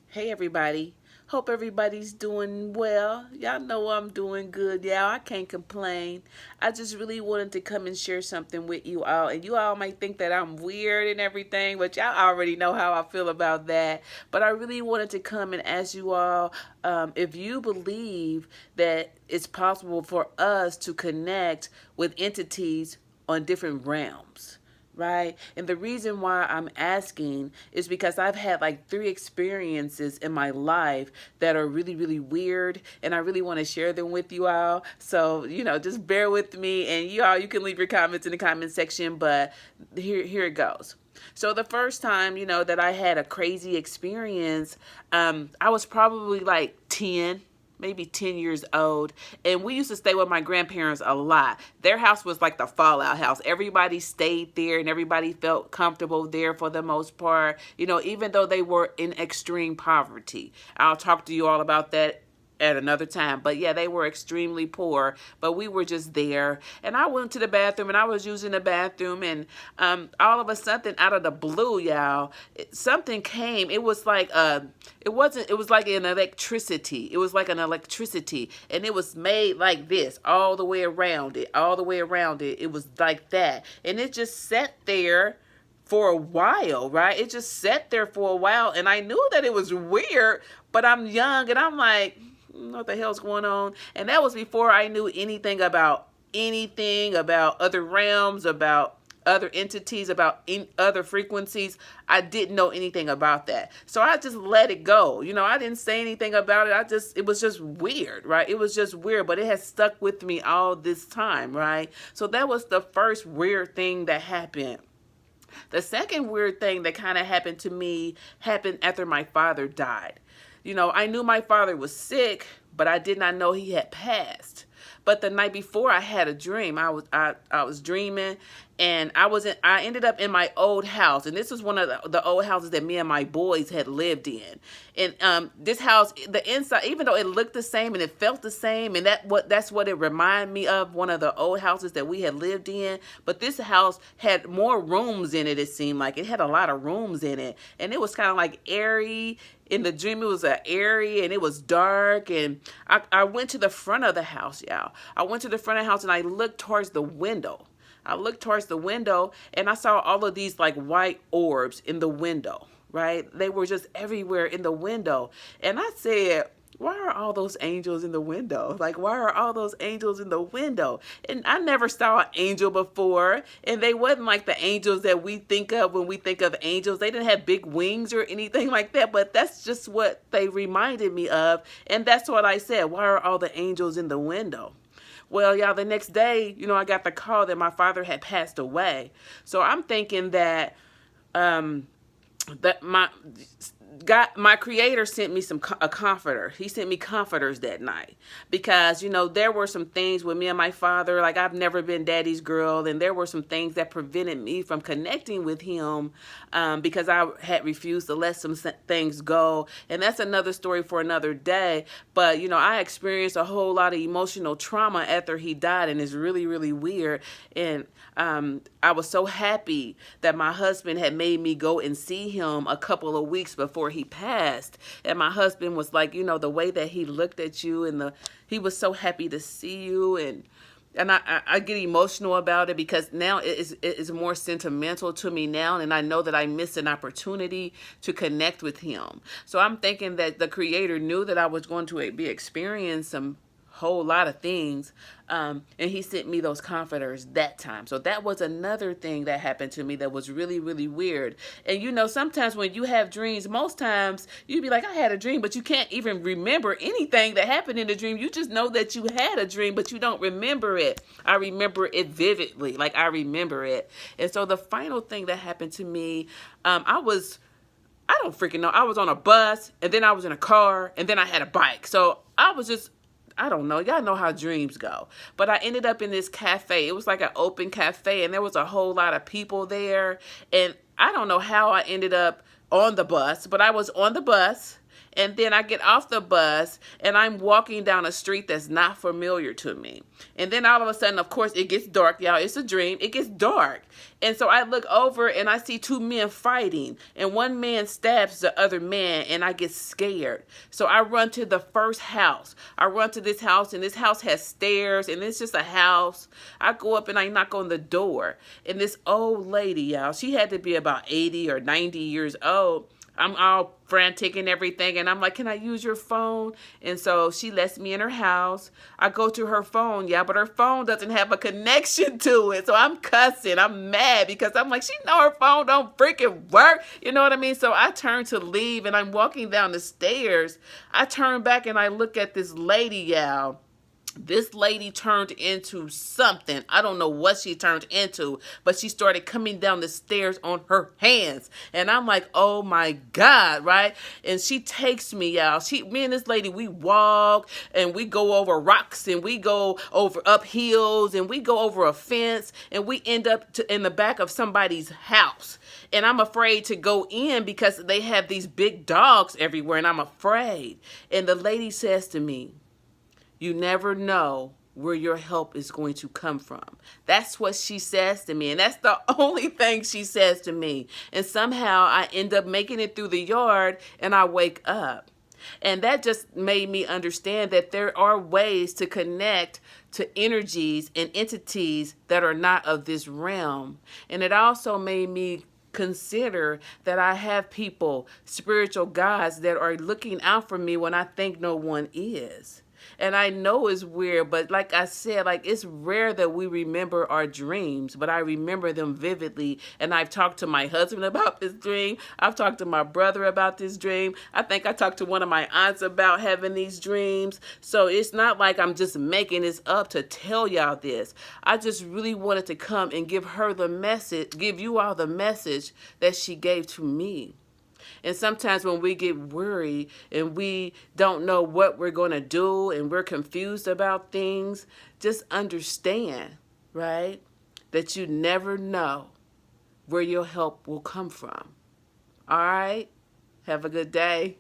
Hey everybody. Hope everybody's doing well. Y'all know I'm doing good, y'all. I can't complain. I just really wanted to come and share something with you all. And you all might think that I'm weird and everything, but y'all already know how I feel about that. But I really wanted to come and ask you all if you believe that it's possible for us to connect with entities on different realms, right? And the reason why I'm asking is because I've had like three experiences in my life that are really, really weird, and I really want to share them with you all. So, just bear with me, and you can leave your comments in the comment section, but here it goes. So the first time, that I had a crazy experience, I was probably like 10, maybe 10 years old. And we used to stay with my grandparents a lot. Their house was like the fallout house. Everybody stayed there and everybody felt comfortable there for the most part, even though they were in extreme poverty. I'll talk to you all about that at another time. But yeah, they were extremely poor, but we were just there. And I went to the bathroom and I was using the bathroom, and all of a sudden, out of the blue, y'all, something came. It was like it was like an electricity. It was like an electricity, and it was made like this all the way around it, all the way around it. It was like that, and it just sat there for a while, right? It just sat there for a while, and I knew that it was weird, but I'm young and I'm like, what the hell's going on? And that was before I knew anything about other realms, about other entities, about other frequencies. I didn't know anything about that. So I just let it go. I didn't say anything about it. It was just weird, right? It was just weird, but it has stuck with me all this time, right? So that was the first weird thing that happened. The second weird thing that kind of happened to me happened after my father died. I knew my father was sick, but I did not know he had passed. But the night before, I had a dream. I was dreaming, and I ended up in my old house, and this was one of the old houses that me and my boys had lived in. And this house, the inside, even though it looked the same and it felt the same, and that's what it reminded me of, one of the old houses that we had lived in. But this house had more rooms in it. It seemed like it had a lot of rooms in it, and it was kind of like airy. In the dream, it was airy and it was dark. And I went to the front of the house, y'all. I went to the front of the house and I looked towards the window. I looked towards the window and I saw all of these like white orbs in the window, right? They were just everywhere in the window. And I said, why are all those angels in the window? Like, why are all those angels in the window? And I never saw an angel before. And they wasn't like the angels that we think of when we think of angels. They didn't have big wings or anything like that. But that's just what they reminded me of. And that's what I said. Why are all the angels in the window? Well, y'all, the next day, I got the call that my father had passed away. So I'm thinking that that my creator sent me a comforter. He sent me comforters that night because there were some things with me and my father, like I've never been daddy's girl, and there were some things that prevented me from connecting with him because I had refused to let some things go. And that's another story for another day. But I experienced a whole lot of emotional trauma after he died, and it's really, really weird. And I was so happy that my husband had made me go and see him a couple of weeks before he passed. And my husband was like, the way that he looked at you, and he was so happy to see you. And I get emotional about it because now it is more sentimental to me now, and I know that I missed an opportunity to connect with him. So I'm thinking that the creator knew that I was going to be experiencing some whole lot of things, and he sent me those comforters that time. So that was another thing that happened to me that was really, really weird. And sometimes when you have dreams, most times you'd be like, I had a dream, but you can't even remember anything that happened in the dream. You just know that you had a dream, but you don't remember it. I remember it vividly, like I remember it. And so the final thing that happened to me, I don't freaking know. I was on a bus, and then I was in a car, and then I had a bike. So I don't know. Y'all know how dreams go. But I ended up in this cafe. It was like an open cafe, and there was a whole lot of people there. And I don't know how I ended up on the bus, but I was on the bus, And then I get off the bus and I'm walking down a street that's not familiar to me. And then all of a sudden, of course, it gets dark, y'all. It's a dream. It gets dark. And so I look over and I see two men fighting. And one man stabs the other man and I get scared. So I run to the first house. I run to this house and this house has stairs and it's just a house. I go up and I knock on the door. And this old lady, y'all, she had to be about 80 or 90 years old. I'm all frantic and everything. And I'm like, can I use your phone? And so she lets me in her house. I go to her phone, yeah, but her phone doesn't have a connection to it. So I'm cussing. I'm mad because I'm like, she know her phone don't freaking work. You know what I mean? So I turn to leave and I'm walking down the stairs. I turn back and I look at this lady, y'all. This lady turned into something. I don't know what she turned into, but she started coming down the stairs on her hands. And I'm like, oh my God, right? And she takes me, y'all. Me and this lady, we walk and we go over rocks and we go over up hills and we go over a fence and we end up in the back of somebody's house. And I'm afraid to go in because they have these big dogs everywhere and I'm afraid. And the lady says to me, you never know where your help is going to come from. That's what she says to me. And that's the only thing she says to me. And somehow I end up making it through the yard and I wake up. And that just made me understand that there are ways to connect to energies and entities that are not of this realm. And it also made me consider that I have people, spiritual guides, that are looking out for me when I think no one is. And I know it's weird, but like I said, like it's rare that we remember our dreams, but I remember them vividly. And I've talked to my husband about this dream. I've talked to my brother about this dream. I think I talked to one of my aunts about having these dreams. So it's not like I'm just making this up to tell y'all this. I just really wanted to come and give her the message, give you all the message that she gave to me. And sometimes when we get worried and we don't know what we're going to do and we're confused about things, just understand, right, that you never know where your help will come from. All right? Have a good day.